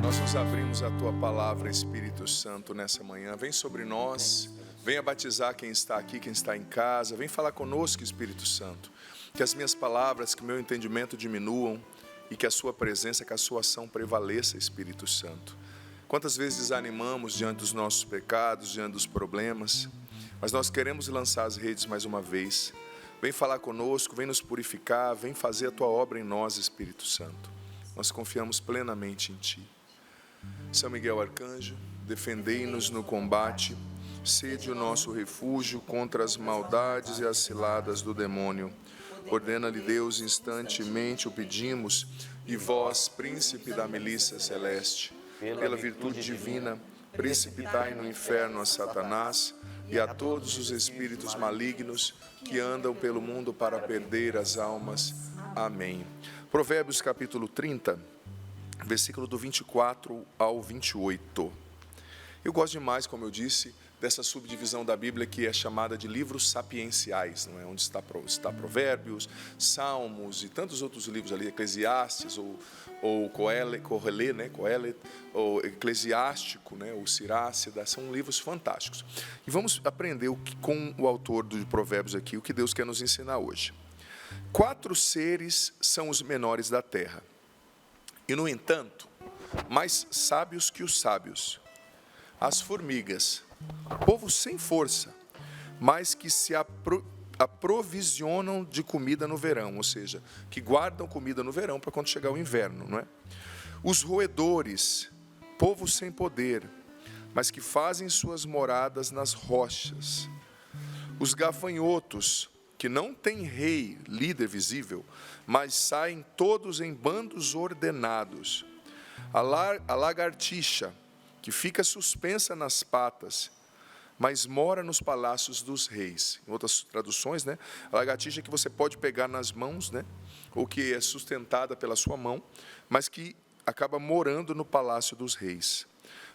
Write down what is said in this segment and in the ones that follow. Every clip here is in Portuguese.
Nós nos abrimos a Tua palavra, Espírito Santo, nessa manhã. Vem sobre nós, venha batizar quem está aqui, quem está em casa. Vem falar conosco, Espírito Santo. Que as minhas palavras, que o meu entendimento diminuam e que a Sua presença, que a Sua ação prevaleça, Espírito Santo. Quantas vezes desanimamos diante dos nossos pecados, diante dos problemas, mas nós queremos lançar as redes mais uma vez. Vem falar conosco, vem nos purificar, vem fazer a Tua obra em nós, Espírito Santo. Nós confiamos plenamente em Ti. São Miguel Arcanjo, defendei-nos no combate, sede o nosso refúgio contra as maldades e as ciladas do demônio. Ordena-lhe Deus, instantemente o pedimos, e vós, príncipe da milícia celeste, pela virtude divina, precipitai no inferno a Satanás e a todos os espíritos malignos que andam pelo mundo para perder as almas. Amém. Provérbios capítulo 30, versículo do 24 ao 28. Eu gosto demais, como eu disse, dessa subdivisão da Bíblia que é chamada de livros sapienciais, não é? Onde está Provérbios, Salmos e tantos outros livros ali, Eclesiastes ou Coelet, né? Coelet, ou Eclesiástico, né? Ou Sirácida, são livros fantásticos. E vamos aprender com o autor de Provérbios aqui, o que Deus quer nos ensinar hoje. 4 seres são os menores da terra, e no entanto, mais sábios que os sábios. As formigas, povo sem força, mas que se aprovisionam de comida no verão, ou seja, que guardam comida no verão para quando chegar o inverno, não é? Os roedores, povo sem poder, mas que fazem suas moradas nas rochas. Os gafanhotos, que não têm rei, líder visível, mas saem todos em bandos ordenados. A lagartixa, que fica suspensa nas patas, mas mora nos palácios dos reis. Em outras traduções, né? A lagartixa que você pode pegar nas mãos, né? Ou que é sustentada pela sua mão, mas que acaba morando no palácio dos reis.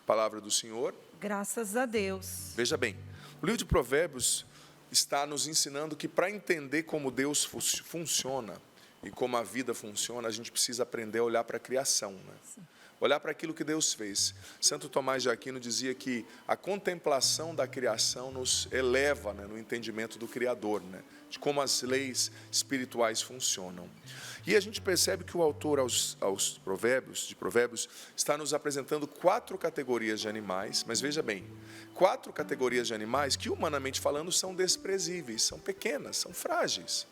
Palavra do Senhor. Graças a Deus. Veja bem, o livro de Provérbios está nos ensinando que para entender como Deus funciona e como a vida funciona, a gente precisa aprender a olhar para a criação, né? Olhar para aquilo que Deus fez. Santo Tomás de Aquino dizia que a contemplação da criação nos eleva, né, no entendimento do Criador, né, de como as leis espirituais funcionam. E a gente percebe que o autor aos Provérbios está nos apresentando 4 categorias de animais, mas veja bem, 4 categorias de animais que, humanamente falando, são desprezíveis, são pequenas, são frágeis.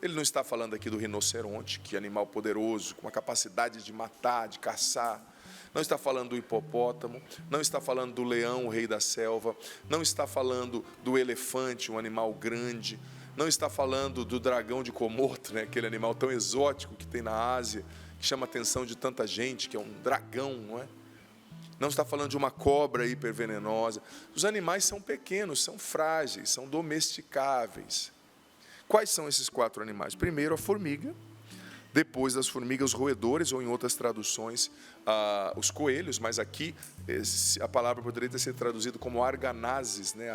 Ele não está falando aqui do rinoceronte, que é animal poderoso, com a capacidade de matar, de caçar. Não está falando do hipopótamo, não está falando do leão, o rei da selva, não está falando do elefante, um animal grande, não está falando do dragão de Komodo, né, aquele animal tão exótico que tem na Ásia, que chama a atenção de tanta gente, que é um dragão, não é? Não está falando de uma cobra hipervenenosa. Os animais são pequenos, são frágeis, são domesticáveis. Quais são esses 4 animais? Primeiro, a formiga. Depois das formigas, os roedores, ou em outras traduções, os coelhos. Mas aqui, a palavra poderia ter sido traduzida como arganazes, né?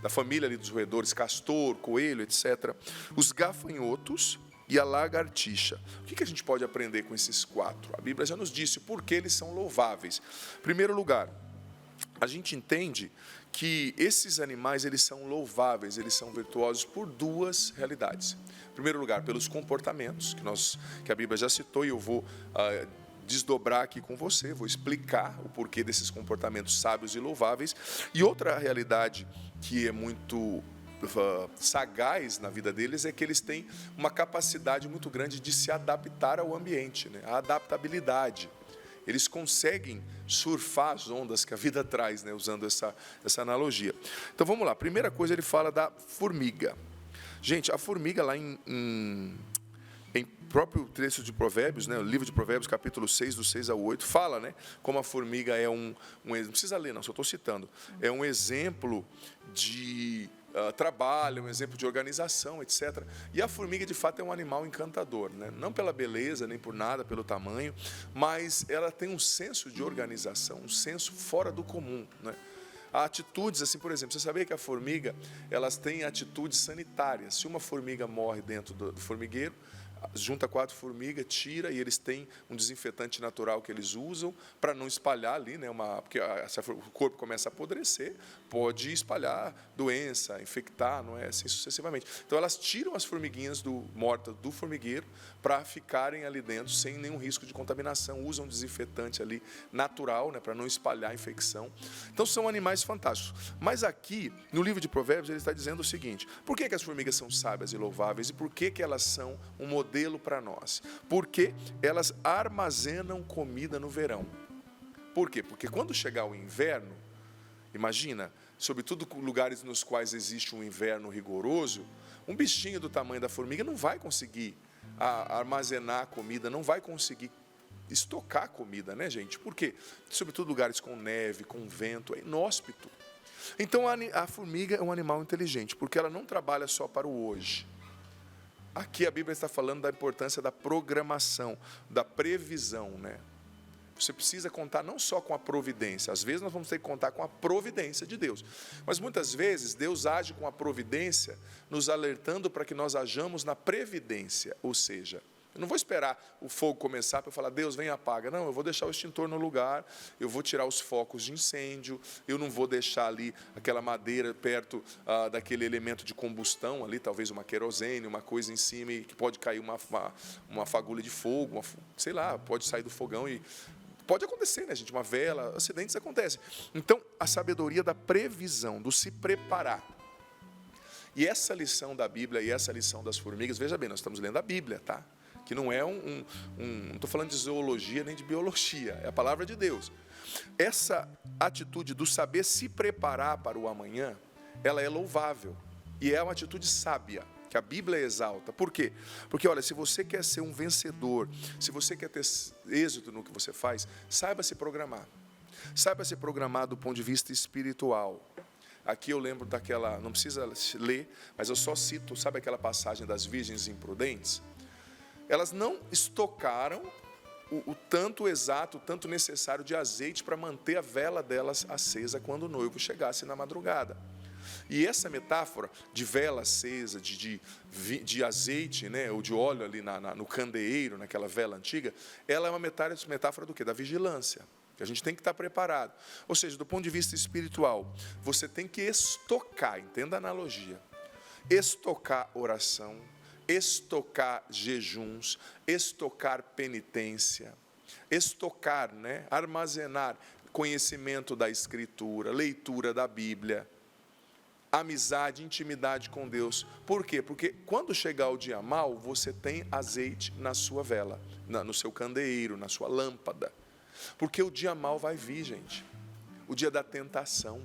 Da família ali dos roedores, castor, coelho, etc. Os gafanhotos e a lagartixa. O que a gente pode aprender com esses 4? A Bíblia já nos disse por que eles são louváveis. Em primeiro lugar, a gente entende que esses animais, eles são louváveis, eles são virtuosos por 2 realidades. Em primeiro lugar, pelos comportamentos, que a Bíblia já citou, e eu vou desdobrar aqui com você, vou explicar o porquê desses comportamentos sábios e louváveis. E outra realidade que é muito sagaz na vida deles é que eles têm uma capacidade muito grande de se adaptar ao ambiente, né? A adaptabilidade. Eles conseguem surfar as ondas que a vida traz, né? Usando essa analogia. Então vamos lá, primeira coisa ele fala da formiga. Gente, a formiga lá em próprio trecho de Provérbios, né? O livro de Provérbios, capítulo 6, do 6 ao 8, fala, né? Como a formiga é não precisa ler não, só estou citando, é um exemplo de trabalho, um exemplo de organização, etc. E a formiga, de fato, é um animal encantador, né? Não pela beleza, nem por nada, pelo tamanho, mas ela tem um senso de organização, um senso fora do comum, né? Há atitudes, assim, por exemplo, você sabia que a formiga, elas têm atitudes sanitárias. Se uma formiga morre dentro do formigueiro, junta 4 formigas, tira, e eles têm um desinfetante natural que eles usam para não espalhar ali, né, porque se o corpo começa a apodrecer, pode espalhar doença, infectar, não é assim sucessivamente. Então elas tiram as formiguinhas mortas do formigueiro para ficarem ali dentro sem nenhum risco de contaminação, usam desinfetante ali natural, né, para não espalhar a infecção. Então são animais fantásticos. Mas aqui, no livro de Provérbios, ele está dizendo o seguinte: por que as formigas são sábias e louváveis e por que elas são um modelo para nós? Porque elas armazenam comida no verão. Por quê? Porque quando chegar o inverno, imagina, sobretudo lugares nos quais existe um inverno rigoroso, um bichinho do tamanho da formiga não vai conseguir armazenar comida, não vai conseguir estocar comida, né, gente? Por quê? Sobretudo lugares com neve, com vento, é inóspito. Então a formiga é um animal inteligente, porque ela não trabalha só para o hoje. Aqui a Bíblia está falando da importância da programação, da previsão, né? Você precisa contar não só com a providência, às vezes nós vamos ter que contar com a providência de Deus, mas muitas vezes Deus age com a providência, nos alertando para que nós hajamos na previdência, ou seja, eu não vou esperar o fogo começar para eu falar, Deus, vem e apaga. Não, eu vou deixar o extintor no lugar, eu vou tirar os focos de incêndio, eu não vou deixar ali aquela madeira perto daquele elemento de combustão ali, talvez uma querosene, uma coisa em cima, e que pode cair uma fagulha de fogo, sei lá, pode sair do fogão e... Pode acontecer, né, gente? Uma vela, acidentes acontecem. Então, a sabedoria da previsão, do se preparar. E essa lição da Bíblia e essa lição das formigas, veja bem, nós estamos lendo a Bíblia, tá? Que não é não estou falando de zoologia nem de biologia, é a palavra de Deus. Essa atitude do saber se preparar para o amanhã, ela é louvável e é uma atitude sábia, que a Bíblia exalta. Por quê? Porque, olha, se você quer ser um vencedor, se você quer ter êxito no que você faz, saiba se programar. Saiba se programar do ponto de vista espiritual. Aqui eu lembro daquela, não precisa ler, mas eu só cito, sabe aquela passagem das virgens imprudentes? Elas não estocaram o tanto exato, o tanto necessário de azeite para manter a vela delas acesa quando o noivo chegasse na madrugada. E essa metáfora de vela acesa, de azeite, né, ou de óleo ali no candeeiro, naquela vela antiga, ela é uma metáfora do quê? Da vigilância. Que a gente tem que estar preparado. Ou seja, do ponto de vista espiritual, você tem que estocar, entenda a analogia, estocar oração, estocar jejuns, estocar penitência, estocar, né, armazenar conhecimento da Escritura, leitura da Bíblia, amizade, intimidade com Deus. Por quê? Porque quando chegar o dia mau, você tem azeite na sua vela, no seu candeeiro, na sua lâmpada. Porque o dia mau vai vir, gente. O dia da tentação,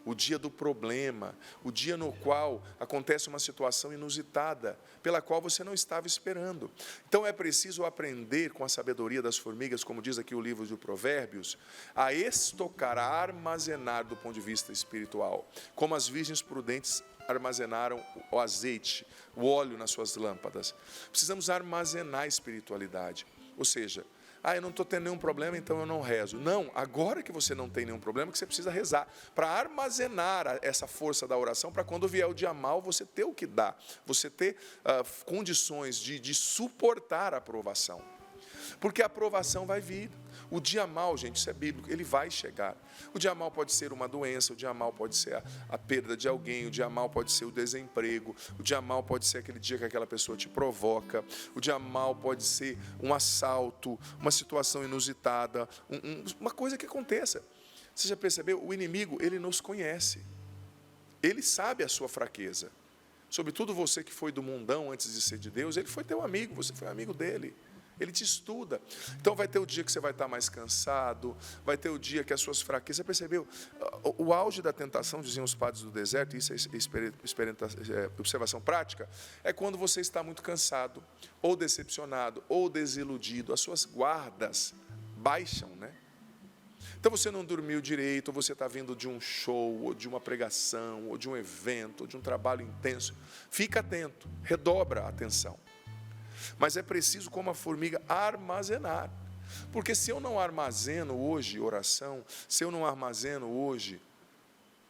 o dia do problema, o dia no qual acontece uma situação inusitada, pela qual você não estava esperando. Então é preciso aprender com a sabedoria das formigas, como diz aqui o livro de Provérbios, a estocar, a armazenar do ponto de vista espiritual, como as virgens prudentes armazenaram o azeite, o óleo nas suas lâmpadas. Precisamos armazenar a espiritualidade, ou seja, eu não estou tendo nenhum problema, então eu não rezo. Não, agora que você não tem nenhum problema, que você precisa rezar, para armazenar essa força da oração, para quando vier o dia mau, você ter o que dar, você ter condições de suportar a provação. Porque a aprovação vai vir. O dia mau, gente, isso é bíblico, ele vai chegar. O dia mau pode ser uma doença, o dia mau pode ser a perda de alguém, o dia mau pode ser o desemprego, o dia mau pode ser aquele dia que aquela pessoa te provoca, o dia mau pode ser um assalto, uma situação inusitada, uma coisa que aconteça. Você já percebeu? O inimigo, ele nos conhece. Ele sabe a sua fraqueza. Sobretudo você que foi do mundão antes de ser de Deus, ele foi teu amigo, você foi amigo dele. Ele te estuda. Então vai ter o dia que você vai estar mais cansado, vai ter o dia que as suas fraquezas... Você percebeu? O auge da tentação, diziam os padres do deserto, isso é observação prática, é quando você está muito cansado, ou decepcionado, ou desiludido. As suas guardas baixam, né? Então você não dormiu direito, ou você está vindo de um show, ou de uma pregação, ou de um evento, ou de um trabalho intenso. Fica atento, redobra a atenção. Mas é preciso, como a formiga, armazenar. Porque se eu não armazeno hoje oração, se eu não armazeno hoje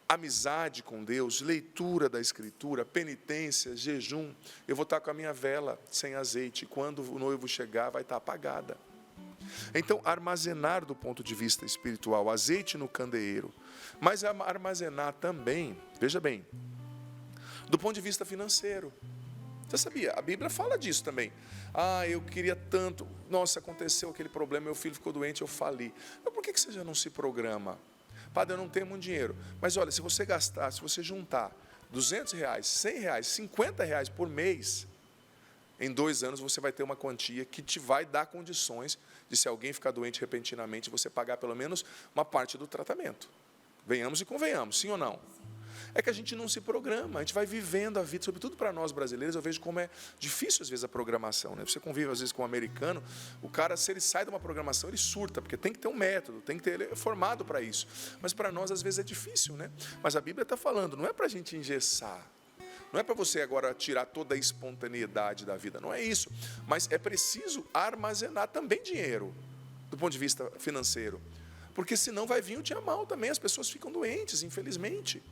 amizade com Deus, leitura da Escritura, penitência, jejum, eu vou estar com a minha vela sem azeite. Quando o noivo chegar, vai estar apagada. Então, armazenar do ponto de vista espiritual, azeite no candeeiro, mas armazenar também, veja bem, do ponto de vista financeiro. Você sabia? A Bíblia fala disso também. Eu queria tanto, nossa, aconteceu aquele problema, meu filho ficou doente, eu fali. Mas por que você já não se programa? Padre, eu não tenho muito dinheiro. Mas olha, se você gastar, se você juntar R$200, R$100, R$50 por mês, em 2 anos você vai ter uma quantia que te vai dar condições de, se alguém ficar doente repentinamente, você pagar pelo menos uma parte do tratamento. Venhamos e convenhamos, sim ou não? É que a gente não se programa, a gente vai vivendo a vida, sobretudo para nós brasileiros, eu vejo como é difícil às vezes a programação, né? Você convive às vezes com um americano, o cara, se ele sai de uma programação, ele surta, porque tem que ter um método, tem que ter, ele é formado para isso. Mas para nós às vezes é difícil, né? Mas a Bíblia está falando, não é para a gente engessar, não é para você agora tirar toda a espontaneidade da vida, não é isso. Mas é preciso armazenar também dinheiro, do ponto de vista financeiro, porque senão vai vir o dia mal também, as pessoas ficam doentes, infelizmente.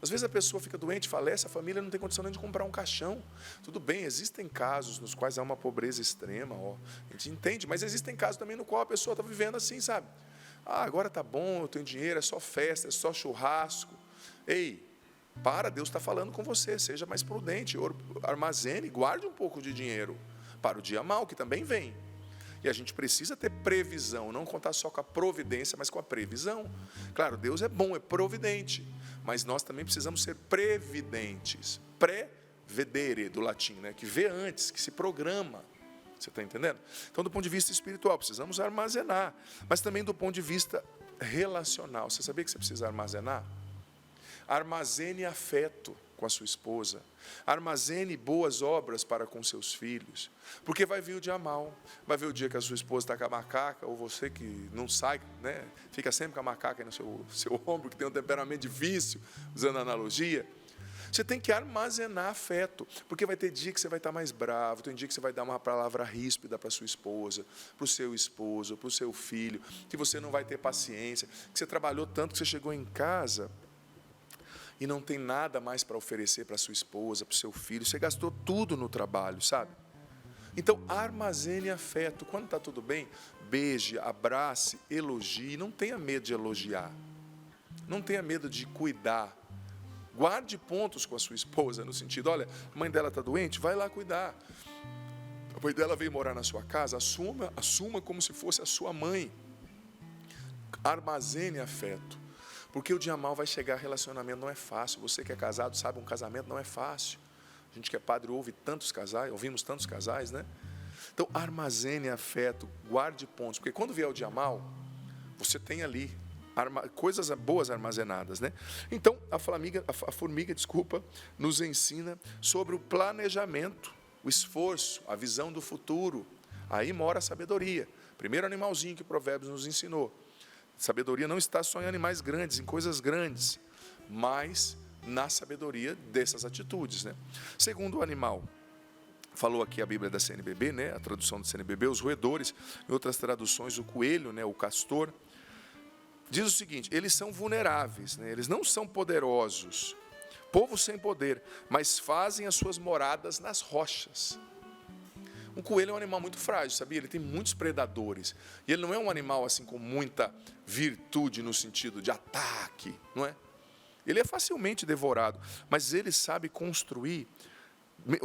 Às vezes a pessoa fica doente, falece, a família não tem condição nem de comprar um caixão. Tudo bem, existem casos nos quais há uma pobreza extrema, a gente entende, mas existem casos também no qual a pessoa está vivendo assim, sabe? Agora está bom, eu tenho dinheiro, é só festa, é só churrasco. Ei, Deus está falando com você, seja mais prudente, armazene, guarde um pouco de dinheiro para o dia mau, que também vem. E a gente precisa ter previsão, não contar só com a providência, mas com a previsão. Claro, Deus é bom, é providente, mas nós também precisamos ser previdentes. Prevedere, do latim, né? Que vê antes, que se programa. Você está entendendo? Então, do ponto de vista espiritual, precisamos armazenar, mas também do ponto de vista relacional. Você sabia que você precisa armazenar? Armazene afeto com a sua esposa, armazene boas obras para com seus filhos, porque vai vir o dia mau, vai vir o dia que a sua esposa está com a macaca, ou você que não sai, né, fica sempre com a macaca aí no seu ombro, que tem um temperamento difícil, usando a analogia. Você tem que armazenar afeto, porque vai ter dia que você vai estar mais bravo, tem dia que você vai dar uma palavra ríspida para a sua esposa, para o seu esposo, para o seu filho, que você não vai ter paciência, que você trabalhou tanto que você chegou em casa e não tem nada mais para oferecer para sua esposa, para o seu filho, você gastou tudo no trabalho, sabe? Então, armazene afeto. Quando está tudo bem, beije, abrace, elogie, não tenha medo de elogiar, não tenha medo de cuidar. Guarde pontos com a sua esposa, no sentido, olha, a mãe dela está doente, vai lá cuidar. A mãe dela veio morar na sua casa, assuma como se fosse a sua mãe. Armazene afeto. Porque o dia mal vai chegar, relacionamento não é fácil. Você que é casado sabe, um casamento não é fácil. A gente que é padre ouve tantos casais, ouvimos tantos casais, né? Então, armazene afeto, guarde pontos. Porque quando vier o dia mal, você tem ali coisas boas armazenadas, né? Então, a formiga, nos ensina sobre o planejamento, o esforço, a visão do futuro. Aí mora a sabedoria. Primeiro animalzinho que Provérbios nos ensinou. Sabedoria não está só em animais grandes, em coisas grandes, mas na sabedoria dessas atitudes, né? Segundo o animal, falou aqui a Bíblia da CNBB, né? A tradução do CNBB, os roedores, em outras traduções, o coelho, né? O castor. Diz o seguinte, eles são vulneráveis, né? Eles não são poderosos, povo sem poder, mas fazem as suas moradas nas rochas. Um coelho é um animal muito frágil, sabia? Ele tem muitos predadores. E ele não é um animal assim com muita virtude no sentido de ataque, não é? Ele é facilmente devorado, mas ele sabe construir,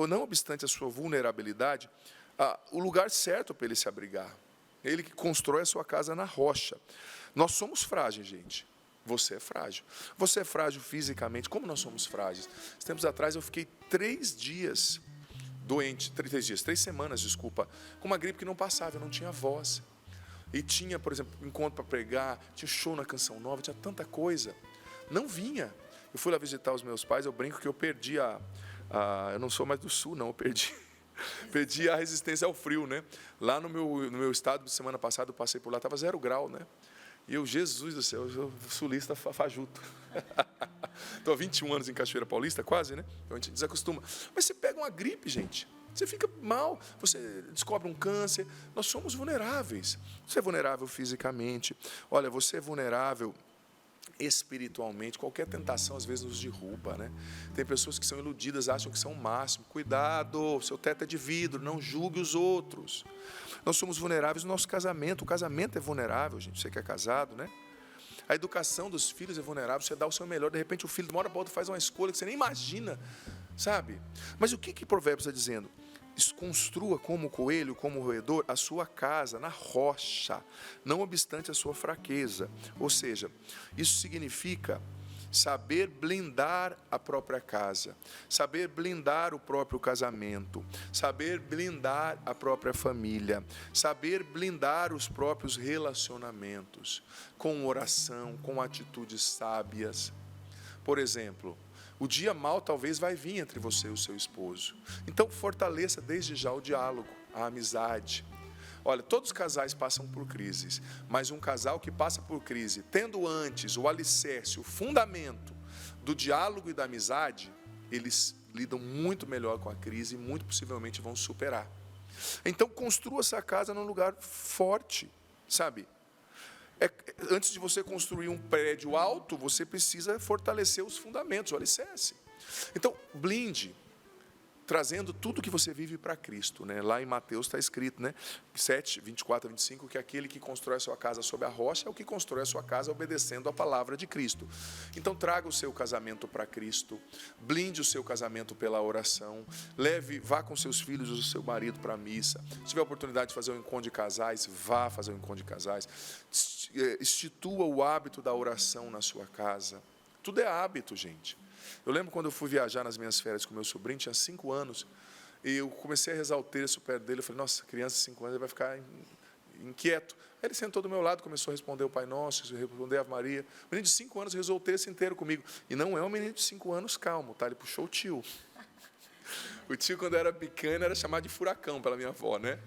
não obstante a sua vulnerabilidade, o lugar certo para ele se abrigar. Ele que constrói a sua casa na rocha. Nós somos frágeis, gente. Você é frágil. Você é frágil fisicamente. Como nós somos frágeis? Tempos atrás eu fiquei 3 dias doente, 3 semanas, com uma gripe que não passava, eu não tinha voz. E tinha, por exemplo, encontro para pregar, tinha show na Canção Nova, tinha tanta coisa. Não vinha. Eu fui lá visitar os meus pais, eu brinco que eu perdi eu não sou mais do sul, não, eu perdi a resistência ao frio, né? Lá no meu estado, semana passada, eu passei por lá, estava 0 grau, né? E eu, Jesus do céu, eu sou sulista fajuto. Estou há 21 anos em Cachoeira Paulista, quase, né? Então a gente desacostuma. Mas você pega uma gripe, gente. Você fica mal, você descobre um câncer. Nós somos vulneráveis. Você é vulnerável fisicamente. Olha, você é vulnerável espiritualmente. Qualquer tentação às vezes nos derruba, né? Tem pessoas que são iludidas, acham que são o máximo. Cuidado, seu teto é de vidro, não julgue os outros. Nós somos vulneráveis no nosso casamento. O casamento é vulnerável, gente. Você que é casado, né? A educação dos filhos é vulnerável. Você dá o seu melhor, de repente o filho de uma hora para outra faz uma escolha que você nem imagina, sabe? Mas o que Provérbios está dizendo? Construa como o coelho, como o roedor, a sua casa na rocha, não obstante a sua fraqueza. Ou seja, isso significa saber blindar a própria casa, saber blindar o próprio casamento, saber blindar a própria família, saber blindar os próprios relacionamentos, com oração, com atitudes sábias. Por exemplo, o dia mau talvez vai vir entre você e o seu esposo. Então fortaleça desde já o diálogo, a amizade. Olha, todos os casais passam por crises, mas um casal que passa por crise, tendo antes o alicerce, o fundamento do diálogo e da amizade, eles lidam muito melhor com a crise e muito possivelmente vão superar. Então construa essa casa num lugar forte, sabe? Antes de você construir um prédio alto, você precisa fortalecer os fundamentos, o alicerce. Então, blinde, trazendo tudo que você vive para Cristo, né? Lá em Mateus está escrito, né? 7, 24 a 25, que aquele que constrói a sua casa sobre a rocha é o que constrói a sua casa obedecendo a palavra de Cristo. Então traga o seu casamento para Cristo, blinde o seu casamento pela oração, vá com seus filhos e o seu marido para a missa. Se tiver a oportunidade de fazer um encontro de casais, vá fazer um encontro de casais. Institua o hábito da oração na sua casa. Tudo é hábito, gente. Eu lembro quando eu fui viajar nas minhas férias com meu sobrinho, tinha 5 anos, e eu comecei a rezar o terço perto dele. Eu falei, nossa, criança de 5 anos, ele vai ficar inquieto. Aí ele sentou do meu lado, começou a responder o Pai Nosso, responder a Ave Maria. O menino de 5 anos rezou o terço inteiro comigo. E não é um menino de 5 anos calmo, tá? Ele puxou o tio. O tio, quando era pequeno, era chamado de furacão pela minha avó, né?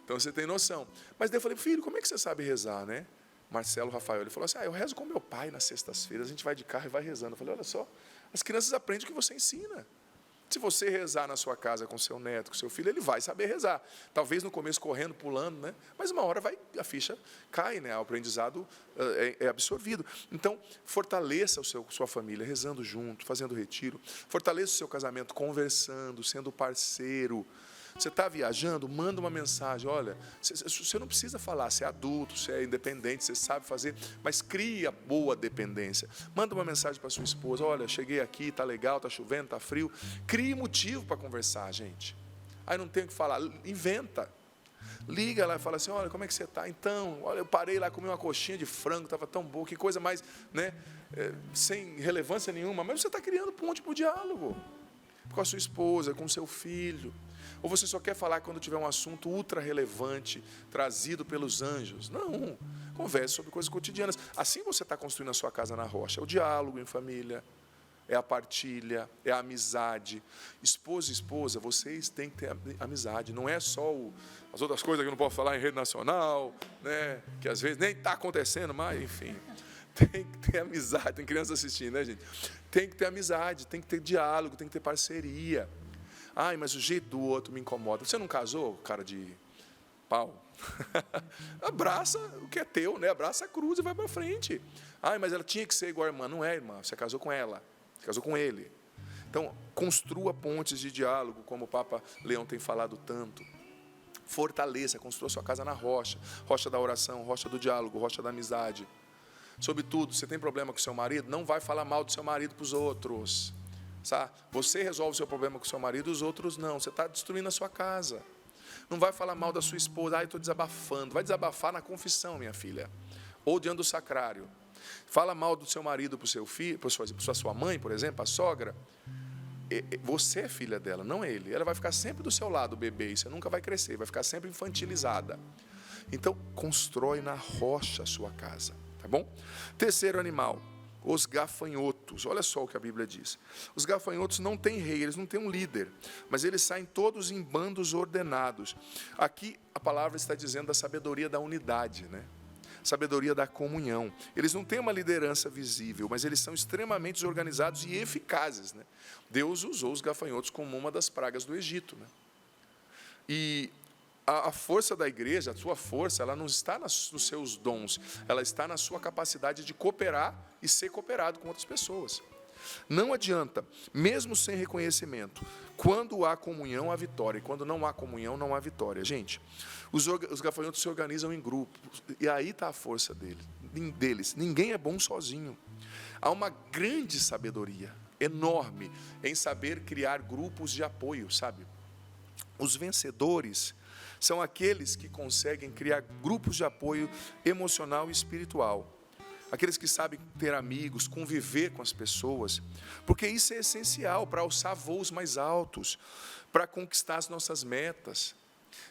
Então você tem noção. Mas daí eu falei, filho, como é que você sabe rezar, né? Marcelo Rafael, ele falou assim, eu rezo com meu pai nas sextas-feiras, a gente vai de carro e vai rezando. Eu falei, olha só, as crianças aprendem o que você ensina. Se você rezar na sua casa com seu neto, com seu filho, ele vai saber rezar. Talvez no começo correndo, pulando, né? Mas uma hora a ficha cai, né? O aprendizado é absorvido. Então, fortaleça sua família, rezando junto, fazendo retiro. Fortaleça o seu casamento, conversando, sendo parceiro. Você está viajando, manda uma mensagem. Olha, você não precisa falar, você é adulto, você é independente, você sabe fazer, mas cria boa dependência. Manda uma mensagem para sua esposa. Olha, cheguei aqui, está legal, está chovendo, está frio. Crie motivo para conversar, gente. Aí não tem o que falar, inventa. Liga lá e fala assim, olha, como é que você está? Então, olha, eu parei lá, comi uma coxinha de frango, estava tão boa, que coisa mais, né, sem relevância nenhuma. Mas você está criando ponte para o diálogo. Com a sua esposa, com o seu filho. Ou você só quer falar quando tiver um assunto ultra relevante, trazido pelos anjos? Não, converse sobre coisas cotidianas. Assim você está construindo a sua casa na rocha. É o diálogo em família, é a partilha, é a amizade. Esposa e esposa, vocês têm que ter amizade. Não é só as outras coisas que eu não posso falar em rede nacional, né? Que às vezes nem está acontecendo, mas enfim. Tem que ter amizade. Tem crianças assistindo, né, gente? Tem que ter amizade, tem que ter diálogo, tem que ter parceria. Ai, mas o jeito do outro me incomoda. Você não casou, cara de pau? Abraça o que é teu, né? Abraça a cruz e vai para frente. Ai, mas ela tinha que ser igual a irmã. Não é, irmã. Você casou com ela. Você casou com ele. Então, construa pontes de diálogo, como o Papa Leão tem falado tanto. Fortaleça, construa sua casa na rocha. Rocha da oração, rocha do diálogo, rocha da amizade. Sobretudo, você tem problema com seu marido, não vai falar mal do seu marido para os outros. Sabe? Você resolve o seu problema com o seu marido, os outros não. Você está destruindo a sua casa. Não vai falar mal da sua esposa. Eu estou desabafando. Vai desabafar na confissão, minha filha. Ou diante do sacrário. Fala mal do seu marido para o seu filho, para sua mãe, por exemplo, a sogra. Você é filha dela, não ele. Ela vai ficar sempre do seu lado, bebê. E você nunca vai crescer, vai ficar sempre infantilizada. Então, constrói na rocha a sua casa. Tá bom? Terceiro animal. Os gafanhotos, olha só o que a Bíblia diz. Os gafanhotos não têm rei, eles não têm um líder, mas eles saem todos em bandos ordenados. Aqui a palavra está dizendo da sabedoria da unidade, né? Sabedoria da comunhão. Eles não têm uma liderança visível, mas eles são extremamente organizados e eficazes, né? Deus usou os gafanhotos como uma das pragas do Egito, né? E a força da igreja, a sua força, ela não está nos seus dons, ela está na sua capacidade de cooperar e ser cooperado com outras pessoas. Não adianta, mesmo sem reconhecimento, quando há comunhão, há vitória, e quando não há comunhão, não há vitória. Gente, os gafanhotos se organizam em grupos, e aí está a força deles. Ninguém é bom sozinho. Há uma grande sabedoria, enorme, em saber criar grupos de apoio, sabe? Os vencedores são aqueles que conseguem criar grupos de apoio emocional e espiritual. Aqueles que sabem ter amigos, conviver com as pessoas, porque isso é essencial para alçar voos mais altos, para conquistar as nossas metas.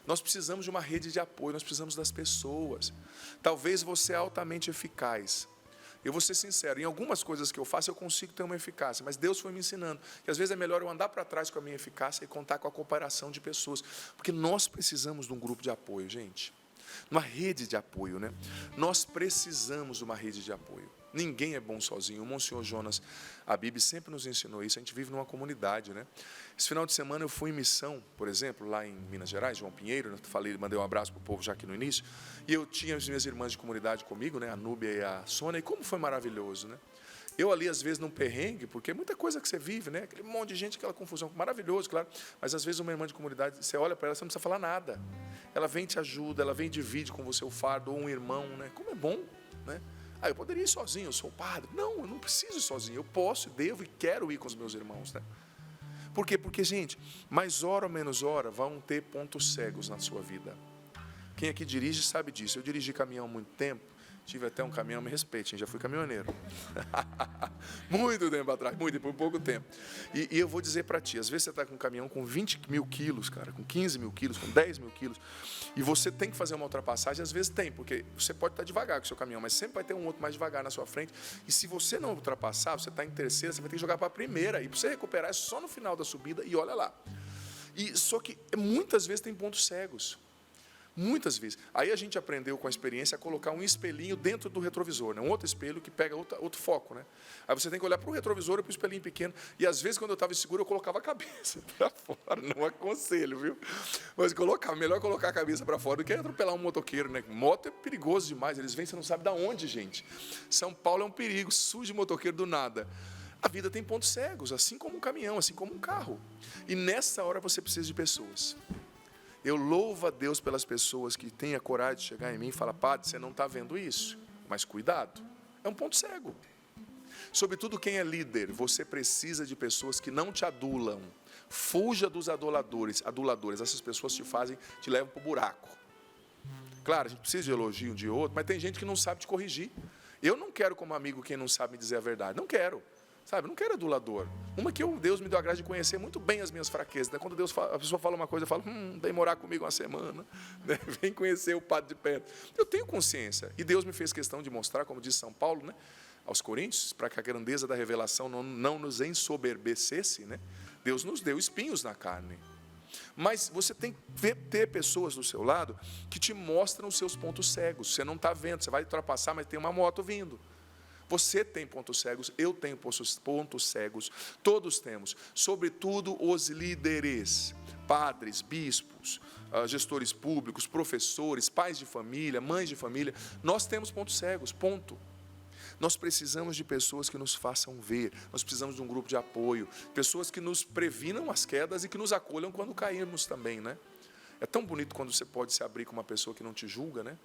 Nós precisamos de uma rede de apoio, nós precisamos das pessoas. Talvez você é altamente eficaz. Eu vou ser sincero, em algumas coisas que eu faço eu consigo ter uma eficácia, mas Deus foi me ensinando que às vezes é melhor eu andar para trás com a minha eficácia e contar com a cooperação de pessoas, porque nós precisamos de um grupo de apoio, gente. Uma rede de apoio, né? Nós precisamos de uma rede de apoio. Ninguém é bom sozinho. O Monsenhor Jonas Habib sempre nos ensinou isso. A gente vive numa comunidade, né? Esse final de semana eu fui em missão, por exemplo, lá em Minas Gerais, João Pinheiro, né? Mandei um abraço para o povo já aqui no início, e eu tinha as minhas irmãs de comunidade comigo, né? A Núbia e a Sônia, e como foi maravilhoso, né? Eu ali, às vezes, num perrengue, porque é muita coisa que você vive, né? Aquele monte de gente, aquela confusão, maravilhoso, claro. Mas, às vezes, uma irmã de comunidade, você olha para ela, você não precisa falar nada. Ela vem, te ajuda, ela vem, divide com você o fardo, ou um irmão, né? Como é bom, né? Ah, eu poderia ir sozinho, eu sou o padre. Não, eu não preciso ir sozinho. Eu posso, devo e quero ir com os meus irmãos, né? Por quê? Porque, gente, mais hora ou menos hora, vão ter pontos cegos na sua vida. Quem aqui dirige sabe disso. Eu dirigi caminhão há muito tempo. Tive até um caminhão, me respeite, já fui caminhoneiro. Muito tempo atrás, por pouco tempo. E eu vou dizer para ti, às vezes você está com um caminhão com 20 mil quilos, cara, com 15 mil quilos, com 10 mil quilos, e você tem que fazer uma ultrapassagem, às vezes tem, porque você pode estar devagar com o seu caminhão, mas sempre vai ter um outro mais devagar na sua frente, e se você não ultrapassar, você está em terceira, você vai ter que jogar para a primeira, e para você recuperar é só no final da subida, e olha lá. E só que muitas vezes tem pontos cegos. Muitas vezes. Aí a gente aprendeu com a experiência a colocar um espelhinho dentro do retrovisor, né? Um outro espelho que pega outro foco, né? Aí você tem que olhar para o retrovisor e para o espelhinho pequeno. E às vezes, quando eu estava inseguro, eu colocava a cabeça para fora. Não aconselho, viu? Mas melhor colocar a cabeça para fora do que atropelar um motoqueiro, né? Moto é perigoso demais. Eles vêm, você não sabe de onde, gente. São Paulo é um perigo, surge motoqueiro do nada. A vida tem pontos cegos, assim como um caminhão, assim como um carro. E nessa hora você precisa de pessoas. Eu louvo a Deus pelas pessoas que têm a coragem de chegar em mim e falar: padre, você não está vendo isso, mas cuidado, é um ponto cego. Sobretudo quem é líder, você precisa de pessoas que não te adulam. Fuja dos aduladores. Essas pessoas te levam para o buraco. Claro, a gente precisa de elogio um de outro, mas tem gente que não sabe te corrigir. Eu não quero como amigo quem não sabe me dizer a verdade, não quero. Sabe, não quero adulador. Uma que Deus me deu a graça de conhecer muito bem as minhas fraquezas. Né? Quando a pessoa fala uma coisa, eu falo: vem morar comigo uma semana, né? Vem conhecer o padre de perto. Eu tenho consciência. E Deus me fez questão de mostrar, como diz São Paulo, né, aos Coríntios, para que a grandeza da revelação não nos ensoberbecesse, né? Deus nos deu espinhos na carne. Mas você tem que ter pessoas do seu lado que te mostram os seus pontos cegos. Você não está vendo, você vai ultrapassar, mas tem uma moto vindo. Você tem pontos cegos, eu tenho pontos cegos, todos temos, sobretudo os líderes, padres, bispos, gestores públicos, professores, pais de família, mães de família, nós temos pontos cegos, ponto. Nós precisamos de pessoas que nos façam ver, nós precisamos de um grupo de apoio, pessoas que nos previnam as quedas e que nos acolham quando cairmos também, né? É tão bonito quando você pode se abrir com uma pessoa que não te julga, né?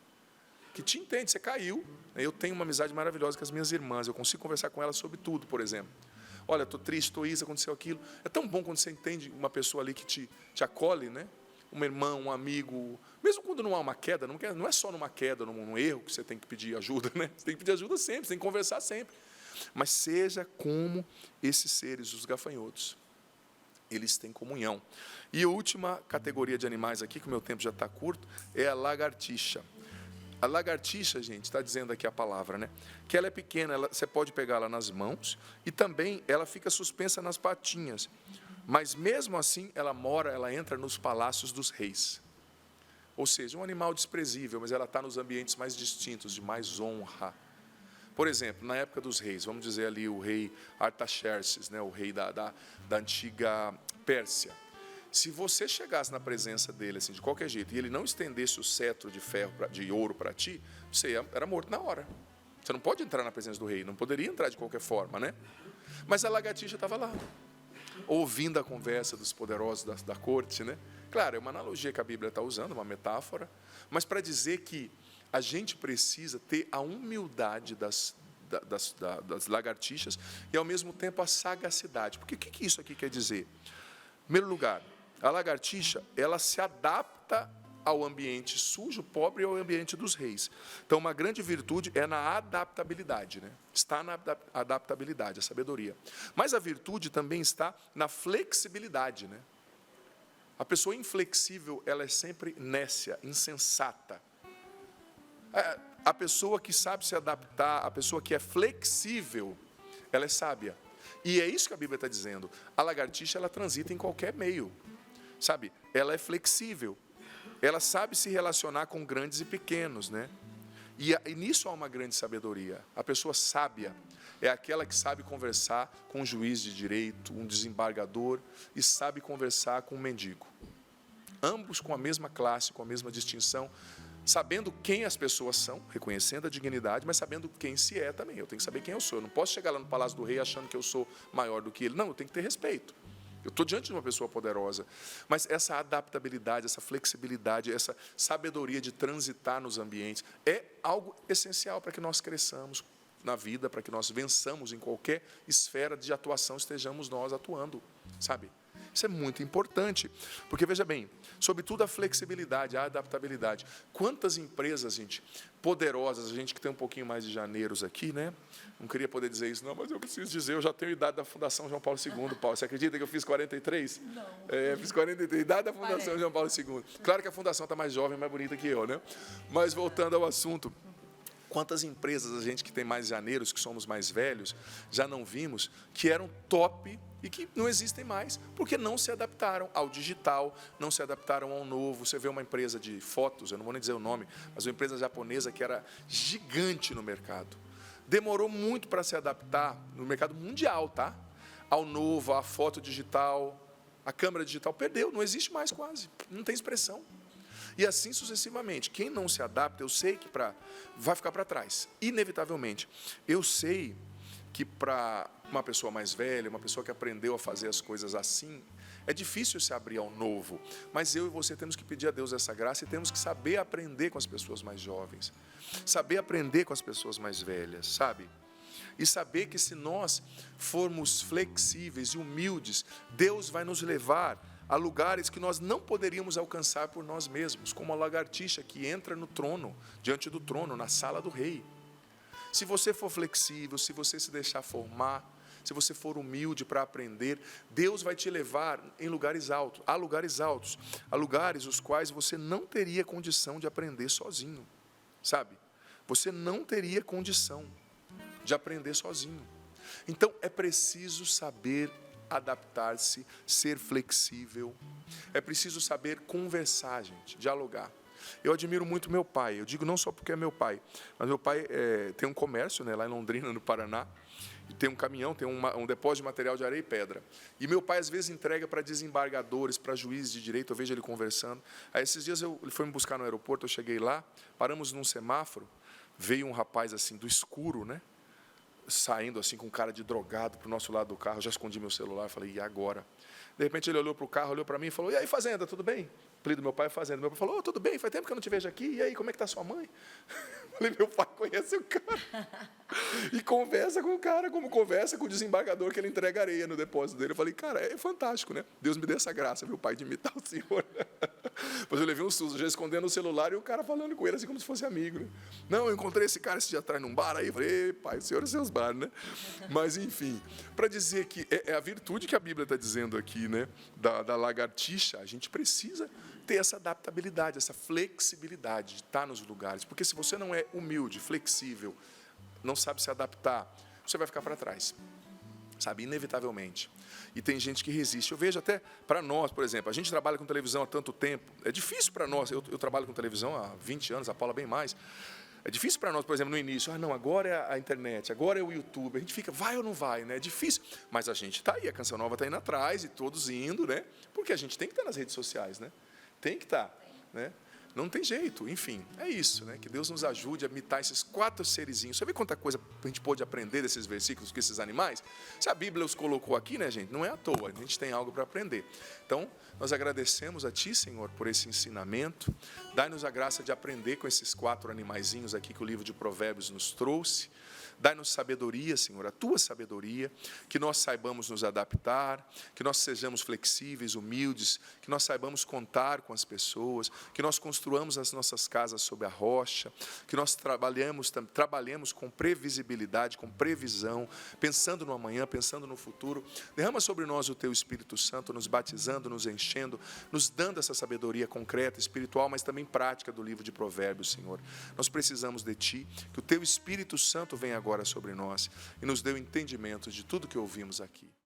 Que te entende, você caiu. Eu tenho uma amizade maravilhosa com as minhas irmãs, eu consigo conversar com elas sobre tudo, por exemplo. Olha, estou triste, estou isso, aconteceu aquilo. É tão bom quando você entende uma pessoa ali que te acolhe, né? Uma irmã, um amigo, mesmo quando não há uma queda, não é só numa queda, num erro que você tem que pedir ajuda, né? Você tem que pedir ajuda sempre, você tem que conversar sempre. Mas seja como esses seres, os gafanhotos. Eles têm comunhão. E a última categoria de animais aqui, que o meu tempo já está curto, é a lagartixa. A lagartixa, gente, está dizendo aqui a palavra, né? Que ela é pequena, você pode pegá-la nas mãos e também ela fica suspensa nas patinhas. Mas mesmo assim, ela entra nos palácios dos reis. Ou seja, um animal desprezível, mas ela está nos ambientes mais distintos, de mais honra. Por exemplo, na época dos reis, vamos dizer ali o rei Artaxerxes, né? O rei da antiga Pérsia. Se você chegasse na presença dele assim, de qualquer jeito, e ele não estendesse o cetro de ferro, de ouro para ti, você era morto na hora. Você não pode entrar na presença do rei, não poderia entrar de qualquer forma, né? Mas a lagartixa estava lá, ouvindo a conversa dos poderosos da corte, né? Claro, é uma analogia que a Bíblia está usando, uma metáfora, mas para dizer que a gente precisa ter a humildade das lagartixas e, ao mesmo tempo, a sagacidade. Porque o que isso aqui quer dizer? Em primeiro lugar, a lagartixa, ela se adapta ao ambiente sujo, pobre e ao ambiente dos reis. Então, uma grande virtude é na adaptabilidade, né? Está na adaptabilidade, a sabedoria. Mas a virtude também está na flexibilidade, né? A pessoa inflexível, ela é sempre nécia, insensata. A pessoa que sabe se adaptar, a pessoa que é flexível, ela é sábia. E é isso que a Bíblia está dizendo. A lagartixa, ela transita em qualquer meio. Sabe? Ela é flexível. Ela sabe se relacionar com grandes e pequenos, né? E nisso há uma grande sabedoria. A pessoa sábia é aquela que sabe conversar com um juiz de direito, um desembargador, e sabe conversar com um mendigo. Ambos com a mesma classe, com a mesma distinção, sabendo quem as pessoas são, reconhecendo a dignidade, mas sabendo quem se é também. Eu tenho que saber quem eu sou. Eu não posso chegar lá no Palácio do Rei achando que eu sou maior do que ele. Não, eu tenho que ter respeito. Eu estou diante de uma pessoa poderosa, mas essa adaptabilidade, essa flexibilidade, essa sabedoria de transitar nos ambientes é algo essencial para que nós cresçamos na vida, para que nós vençamos em qualquer esfera de atuação estejamos nós atuando, sabe? Isso é muito importante, porque, veja bem, sobretudo a flexibilidade, a adaptabilidade. Quantas empresas, gente, poderosas, a gente que tem um pouquinho mais de janeiros aqui, né? Não queria poder dizer isso, não, mas eu preciso dizer, eu já tenho idade da Fundação João Paulo II, Paulo. Você acredita que eu fiz 43? Não. Fiz 43, idade da Fundação João Paulo II. Claro que a Fundação está mais jovem, mais bonita que eu, né? Mas, voltando ao assunto, quantas empresas a gente que tem mais janeiros, que somos mais velhos, já não vimos, que eram top e que não existem mais, porque não se adaptaram ao digital, não se adaptaram ao novo. Você vê uma empresa de fotos, eu não vou nem dizer o nome, mas uma empresa japonesa que era gigante no mercado. Demorou muito para se adaptar, no mercado mundial, tá? Ao novo, à foto digital, a câmera digital perdeu, não existe mais quase, não tem expressão. E assim sucessivamente. Quem não se adapta, eu sei que vai ficar para trás, inevitavelmente. Eu sei que para uma pessoa mais velha, uma pessoa que aprendeu a fazer as coisas assim, é difícil se abrir ao novo. Mas eu e você temos que pedir a Deus essa graça e temos que saber aprender com as pessoas mais jovens. Saber aprender com as pessoas mais velhas, sabe? E saber que se nós formos flexíveis e humildes, Deus vai nos levar a lugares que nós não poderíamos alcançar por nós mesmos, como a lagartixa que entra no trono, diante do trono, na sala do rei. Se você for flexível, se você se deixar formar, se você for humilde para aprender, Deus vai te levar em lugares altos, a lugares os quais você não teria condição de aprender sozinho, sabe? Você não teria condição de aprender sozinho. Então, é preciso saber adaptar-se, ser flexível. É preciso saber conversar, gente, dialogar. Eu admiro muito meu pai. Eu digo não só porque é meu pai, mas meu pai tem um comércio, né, lá em Londrina, no Paraná, e tem um caminhão, tem um depósito de material de areia e pedra. E meu pai, às vezes, entrega para desembargadores, para juízes de direito, eu vejo ele conversando. Aí, esses dias, ele foi me buscar no aeroporto, eu cheguei lá, paramos num semáforo, veio um rapaz, assim, do escuro, né, saindo assim com cara de drogado para o nosso lado do carro. Eu já escondi meu celular, falei, e agora? De repente ele olhou para o carro, olhou para mim e falou, e aí, Fazenda, tudo bem? O apelido do meu pai é Fazenda. Meu pai falou, tudo bem, faz tempo que eu não te vejo aqui, e aí, como é que está sua mãe? Falei, meu pai conhece o cara. E conversa com o cara, como conversa com o desembargador que ele entrega areia no depósito dele. Eu falei, cara, é fantástico, né? Deus me dê essa graça, meu pai, de imitar o senhor. Depois eu levei um susto, já escondendo o celular e o cara falando com ele assim como se fosse amigo, né? Não, eu encontrei esse cara esse dia atrás num bar aí, falei, pai, o senhor e seus bar, né? Mas, enfim, para dizer que é a virtude que a Bíblia está dizendo aqui, né? Da lagartixa, a gente precisa ter essa adaptabilidade, essa flexibilidade de estar nos lugares. Porque se você não é humilde, flexível, não sabe se adaptar, você vai ficar para trás, sabe, inevitavelmente. E tem gente que resiste. Eu vejo até para nós, por exemplo, a gente trabalha com televisão há tanto tempo, é difícil para nós, eu trabalho com televisão há 20 anos, a Paula bem mais, É difícil para nós, por exemplo, no início, não, agora é a internet, agora é o YouTube, a gente fica, vai ou não vai, né? É difícil, mas a gente está aí, a Canção Nova está indo atrás e todos indo, né? Porque a gente tem que estar nas redes sociais, né? Tem que estar, né? Não tem jeito, enfim, é isso, né? Que Deus nos ajude a imitar esses 4 serizinhos. Você vê quanta coisa a gente pôde aprender desses versículos com esses animais? Se a Bíblia os colocou aqui, né, gente? Não é à toa, a gente tem algo para aprender. Então, nós agradecemos a Ti, Senhor, por esse ensinamento. Dai-nos a graça de aprender com esses 4 animaizinhos aqui que o livro de Provérbios nos trouxe. Dai-nos sabedoria, Senhor, a Tua sabedoria, que nós saibamos nos adaptar, que nós sejamos flexíveis, humildes, que nós saibamos contar com as pessoas, que nós construamos as nossas casas sob a rocha, que nós trabalhemos com previsibilidade, com previsão, pensando no amanhã, pensando no futuro. Derrama sobre nós o Teu Espírito Santo, nos batizando, nos enchendo, nos dando essa sabedoria concreta, espiritual, mas também prática do livro de Provérbios, Senhor. Nós precisamos de Ti, que o Teu Espírito Santo venha agora sobre nós e nos dê o entendimento de tudo que ouvimos aqui.